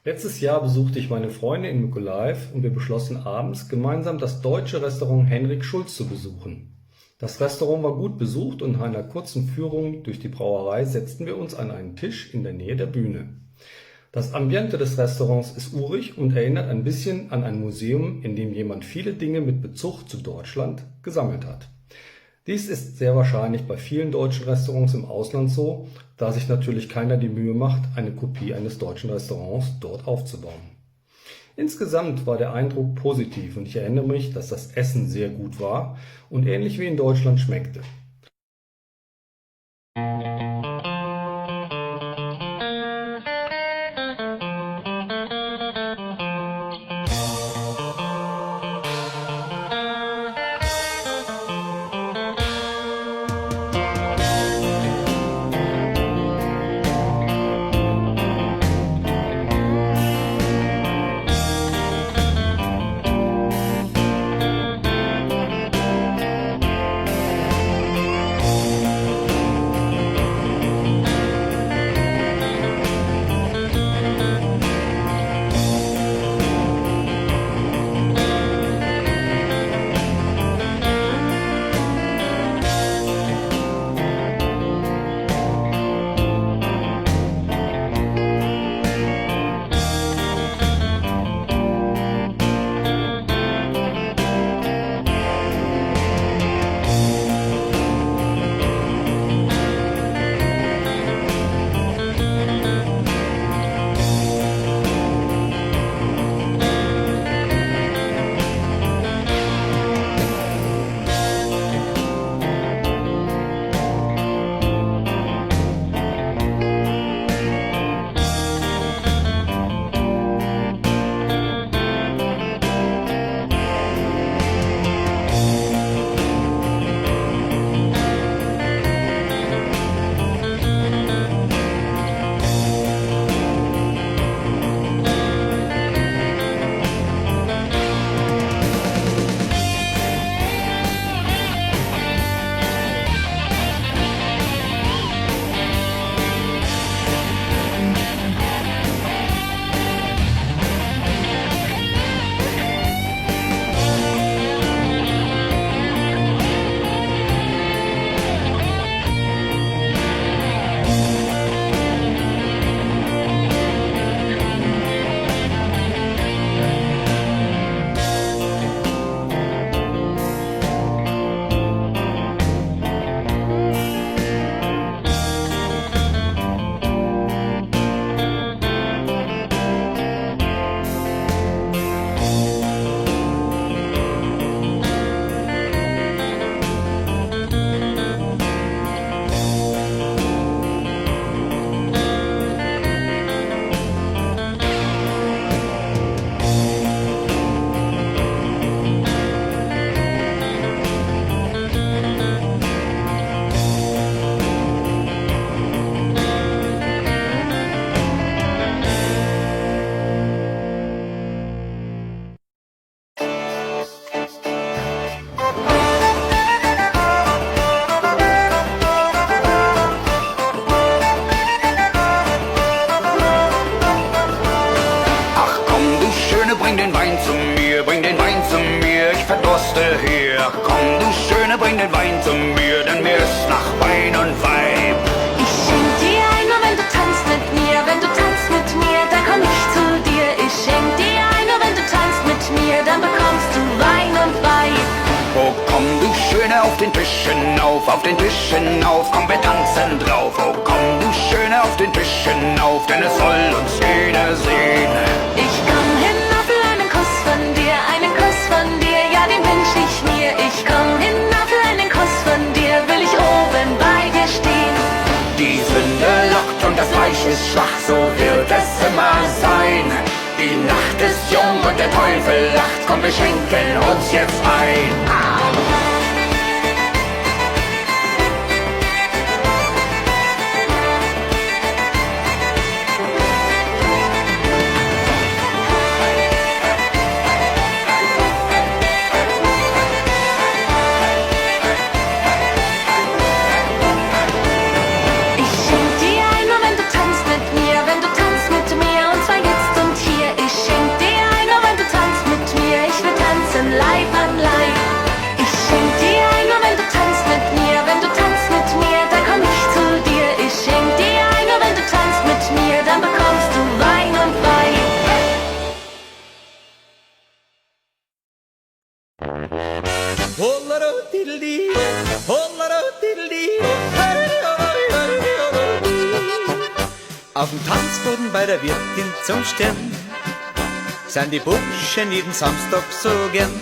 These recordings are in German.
Letztes Jahr besuchte ich meine Freunde in Mykolaiv und wir beschlossen abends, gemeinsam das deutsche Restaurant Henrik Schulz zu besuchen. Das Restaurant war gut besucht und nach einer kurzen Führung durch die Brauerei setzten wir uns an einen Tisch in der Nähe der Bühne. Das Ambiente des Restaurants ist urig und erinnert ein bisschen an ein Museum, in dem jemand viele Dinge mit Bezug zu Deutschland gesammelt hat. Dies ist sehr wahrscheinlich bei vielen deutschen Restaurants im Ausland so, da sich natürlich keiner die Mühe macht, eine Kopie eines deutschen Restaurants dort aufzubauen. Insgesamt war der Eindruck positiv und ich erinnere mich, dass das Essen sehr gut war und ähnlich wie in Deutschland schmeckte. Ach komm, du Schöne, bring den Wein zu mir, bring den Wein zu mir, ich verdurste hier. Ach komm, du Schöne, bring den Wein zu mir, denn mir ist nach Wein und Weib. Ich schenk dir ein, nur wenn du tanzt mit mir. Wenn du tanzt mit mir, dann komm ich zu dir. Ich schenk dir ein, nur wenn du tanzt mit mir, dann bekommst du Wein und Weib. Oh komm, du Schöne, auf den Tischen auf den Tischen auf, komm, wir tanzen drauf. Oh komm, du Schöne, auf den Tischen auf, denn es soll uns jeder sehen. Ich komm hinauf für einen Kuss von dir, ja, den wünsch ich mir. Ich komm hinauf für einen Kuss von dir, will ich oben bei dir stehen. Die Sünde lockt und das Fleisch ist schwach, so wird es immer sein. Die Nacht ist jung und der Teufel lacht, komm, wir schenken uns jetzt ein. Ich schenk dir ein, nur wenn du tanzt mit mir. Wenn du tanzt mit mir, und zwar jetzt und Auf dem Tanzboden bei der Wirtin zum Stern sind die Burschen jeden Samstag so gern.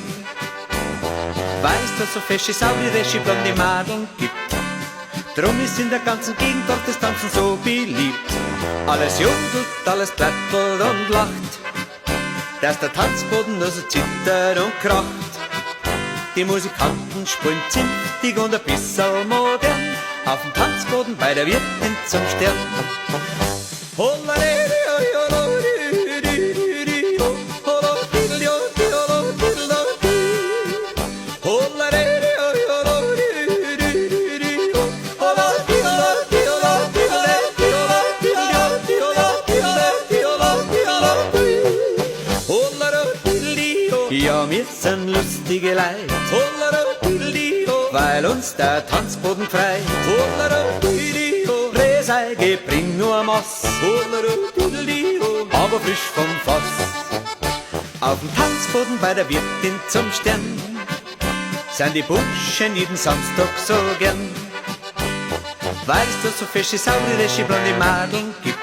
Weißt du, so fesche Sau wie Reschi blonde Madeln gibt. Drum ist in der ganzen Gegend dort das Tanzen so beliebt. Alles jodelt, alles plättelt und lacht, dass der Tanzboden nur so zittert und kracht. Die Musikanten spielen zünftig und ein bisschen modern auf dem Tanzboden bei der Wirtin zum Stern. Ja, wir sind lustige Leute, weil uns der Tanzboden freit. Rehseige bringt nur Mass, aber frisch vom Fass. Auf dem Tanzboden bei der Wirtin zum Stern sind die Burschen jeden Samstag so gern. Weißt du, so fesche saurische blonde Madeln gibt.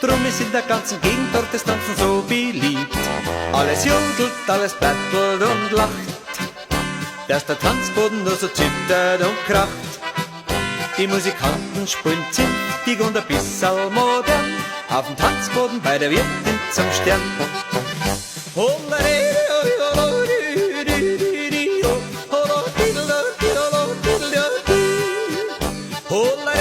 Drum ist in der ganzen Gegend dort das Tanzen so beliebt. Alles jodelt, alles plättelt und lacht, dass der Tanzboden nur so zittert und kracht. Die Musikanten spielen zünftig und ein bisschen modern auf dem Tanzboden bei der Wirtin zum Stern. Holla